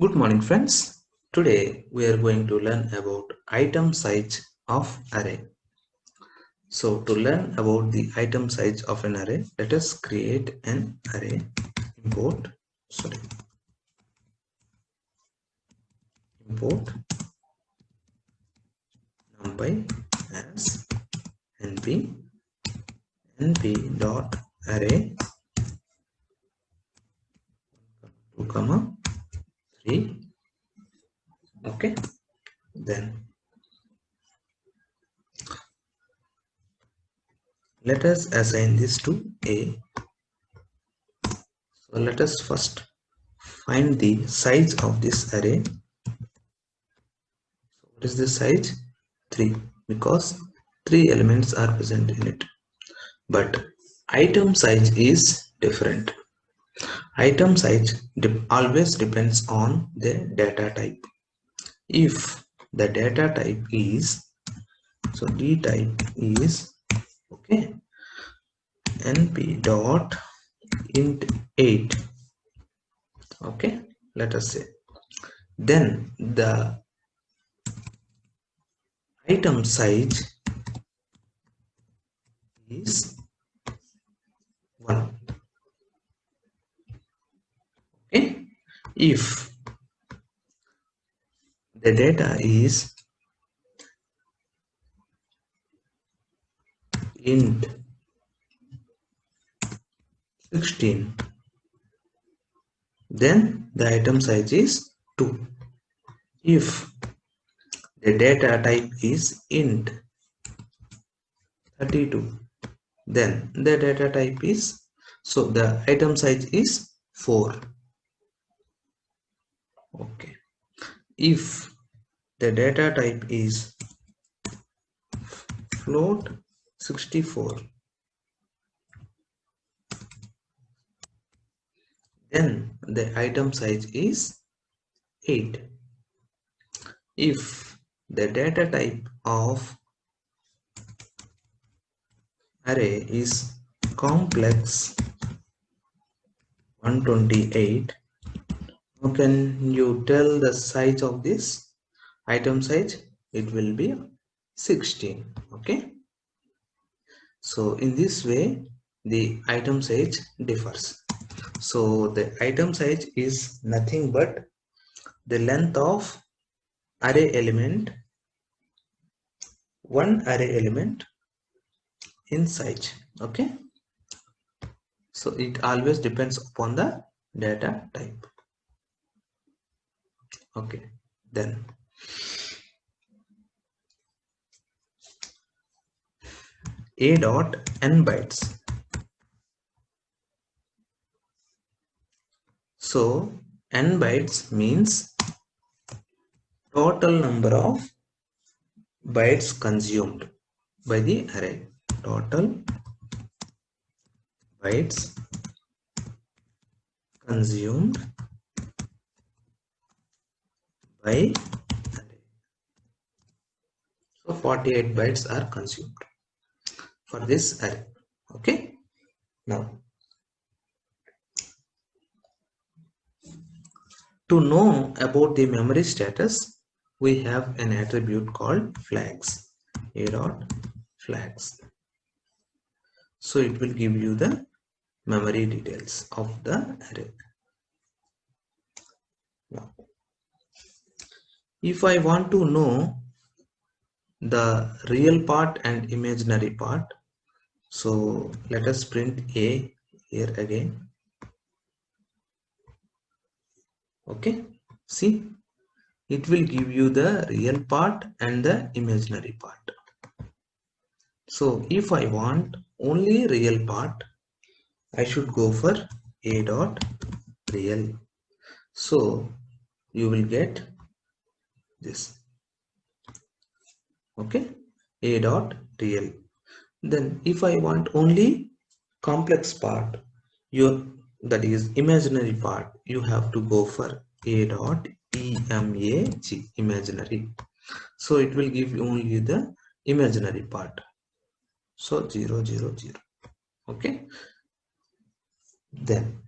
Good morning friends. Today we are going to learn about item size of array. So to learn about the item size of an array, let us create an array. Import numpy as np.array 2, 3. Okay, then let us assign this to a. So let us first find the size of this array. What is the size? 3, because 3 elements are present in it. But item size is different. Item size always depends on the data type. If the data type is, so D type is, okay, np dot int 8, okay, let us say, then the item size is 1. Okay, if the data is int 16, then the item size is 2. If the data type is int 32, then the data type is, so the item size is 4. Okay, if the data type is float 64, then the item size is 8. If the data type of array is complex 128, how can you tell the size of this item size? It will be 16. Okay, so in this way the item size differs. So the item size is nothing but the length of array element, one array element in size. Okay, so it always depends upon the data type. Okay, then a dot n bytes. So n bytes means total number of bytes consumed by the array. Total bytes consumed by array. So 48 bytes are consumed for this array. Okay, now to know about the memory status, we have an attribute called flags. A dot flags. So it will give you the memory details of the array. Now, if I want to know the real part and imaginary part, so let us print a here again. Okay, see, it will give you the real part and the imaginary part. So if I want only real part, I should go for a dot real. So you will get this. Okay, a dot real. Then if I want only complex part, that is imaginary part, you have to go for a dot emag, imaginary. So it will give you only the imaginary part. So 0 0 0. Okay, then